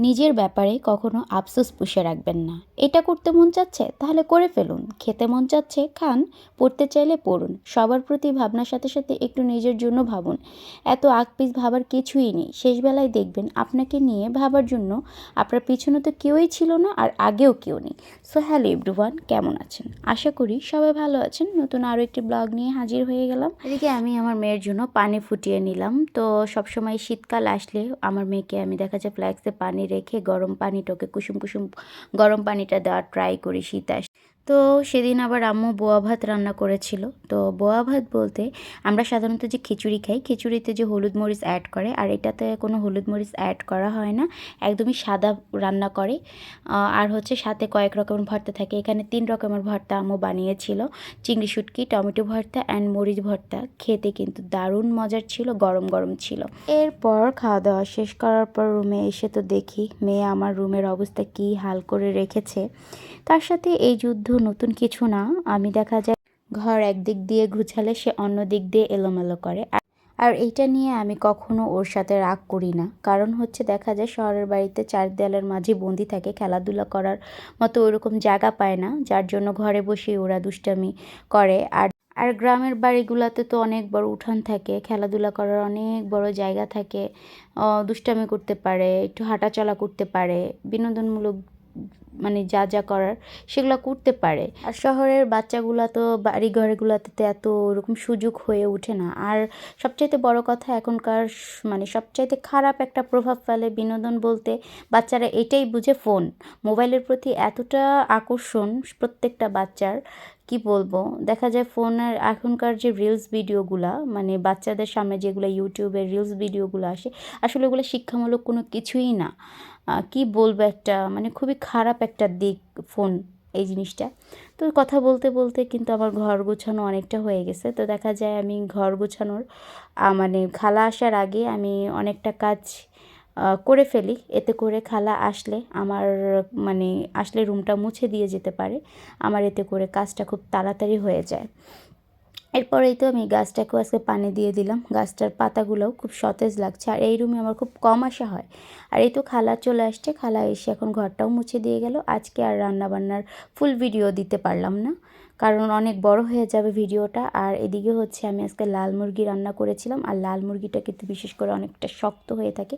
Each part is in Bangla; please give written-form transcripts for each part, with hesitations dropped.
নিজের ব্যাপারে কখনো আফসোস পুষে রাখবেন না। এটা করতে মন চাচ্ছে তাহলে করে ফেলুন, খেতে মন চাচ্ছে খান, পড়তে চাইলে পড়ুন। সবার প্রতি ভাবনার সাথে সাথে একটু নিজের জন্য ভাবুন। এত আকপিস ভাবার কিছুই নেই। শেষবেলায় দেখবেন আপনাকে নিয়ে ভাবার জন্য আপনার পিছনে তো কেউই ছিল না, আর আগেও কেউ নেই। সো হ্যালো এভরিওয়ান, কেমন আছেন? আশা করি সবাই ভালো আছেন। নতুন আরও একটি ব্লগ নিয়ে হাজির হয়ে গেলাম। এদিকে আমি আমার মেয়ের জন্য পানি ফুটিয়ে নিলাম। তো সবসময় শীতকাল আসলে আমার মেয়েকে আমি দেখা যায় ফ্ল্যাক্সে পানি রেখে গরম পানিটাকে কুসুম কুসুম গরম পানিটা দেওয়ার ট্রাই করি শীত আসলে। তো সেদিন আবার আম্মু বোয়া ভাত রান্না করেছিল। তো বোয়া ভাত বলতে আমরা সাধারণত যে খিচুড়ি খাই, খিচুড়িতে যে হলুদ মরিচ অ্যাড করে, আর এটাতে কোনো হলুদ মরিচ অ্যাড করা হয় না, একদমই সাদা রান্না করে। আর হচ্ছে সাথে কয়েক রকমের ভর্তা থাকে। এখানে 3 রকমের ভর্তা আম্মু বানিয়েছিল, চিংড়ি শুটকি, টমেটো ভর্তা অ্যান্ড মরিচ ভর্তা। খেতে কিন্তু দারুণ মজার ছিল, গরম গরম ছিল। এরপর খাওয়া দাওয়া শেষ করার পর রুমে এসে তো দেখি মেয়ে আমার রুমের অবস্থা কী হাল করে রেখেছে। তার সাথে এই যুদ্ধ নতুন কিছু না। আমি দেখা যায় ঘর একদিক দিয়ে গুছালে সে অন্য দিক দিয়ে এলোমেলো করে। আর এইটা নিয়ে আমি কখনো ওর সাথে রাগ করি না। কারণ হচ্ছে দেখা যায় শহরের বাড়িতে 4 দেয়ালের মাঝে বন্দি থাকে, খেলাধুলা করার মতো ওরকম জায়গা পায় না, যার জন্য ঘরে বসেই ওরা দুষ্টামি করে। আর গ্রামের বাড়িগুলোতে তো অনেক বড় উঠান থাকে, খেলাধুলা করার অনেক বড় জায়গা থাকে, দুষ্টামি করতে পারে, একটু হাঁটাচলা করতে পারে, বিনোদনমূলক মানে যা যা করার সেগুলো করতে পারে। আর শহরের বাচ্চাগুলো তো বাড়ি ঘরগুলোতে তো এত ওরকম সুযোগ হয়ে ওঠে না। আর সবচাইতে বড় কথা এখনকার মানে সবচাইতে খারাপ একটা প্রভাব ফেলে বিনোদন বলতে বাচ্চারা এটাই বুঝে, ফোন মোবাইলের প্রতি এতটা আকর্ষণ প্রত্যেকটা বাচ্চার, কি বলবো। দেখা যায় ফোনের এখনকার যে রিলস ভিডিওগুলা, মানে বাচ্চাদের সামনে যেগুলো ইউটিউবের রিলস ভিডিওগুলো আসে, আসলে ওগুলো শিক্ষামূলক কোনো কিছুই না। কি বলবো, একটা মানে খুবই খারাপ একটা দিক ফোন এই জিনিসটা। তো কথা বলতে বলতে কিন্তু আমার ঘর গোছানো অনেকটা হয়ে গেছে। তো দেখা যায় আমি ঘর গোছানোর মানে খালা আসার আগে আমি অনেকটা কাজ করে ফেলি। এতে করে খালা আসলে আমার মানে আসলে রুমটা মুছে দিয়ে যেতে পারে। আমার এতে করে কাজটা খুব তাড়াতাড়ি হয়ে যায়। এরপরেই তো আমি গাছটাকেও আজকে পানি দিয়ে দিলাম। গাছটার পাতাগুলোও খুব সতেজ লাগছে। আর এই রুমে আমার খুব কম আসা হয়। আর এই তো খালা চলে আসছে, খালা এসে এখন ঘরটাও মুছে দিয়ে গেল। আজকে আর রান্নাবান্নার ফুল ভিডিও দিতে পারলাম না, কারণ অনেক বড় হয়ে যাবে ভিডিওটা। আর এদিকে হচ্ছে আমি আজকে লাল মুরগি রান্না করেছিলাম। আর লাল মুরগিটা কিন্তু বিশেষ করে অনেকটা শক্ত হয়ে থাকে,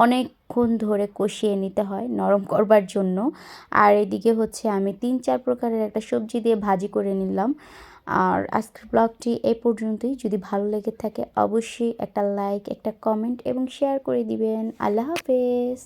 অনেকক্ষণ ধরে কষিয়ে নিতে হয় নরম করবার জন্য। আর এদিকে হচ্ছে আমি 3-4 প্রকারের একটা সবজি দিয়ে ভাজি করে নিলাম। আর আজকের ব্লগটি এই পর্যন্তই। যদি ভালো লেগে থাকে অবশ্যই একটা লাইক, একটা কমেন্ট এবং শেয়ার করে দিবেন। আল্লাহ হাফেজ।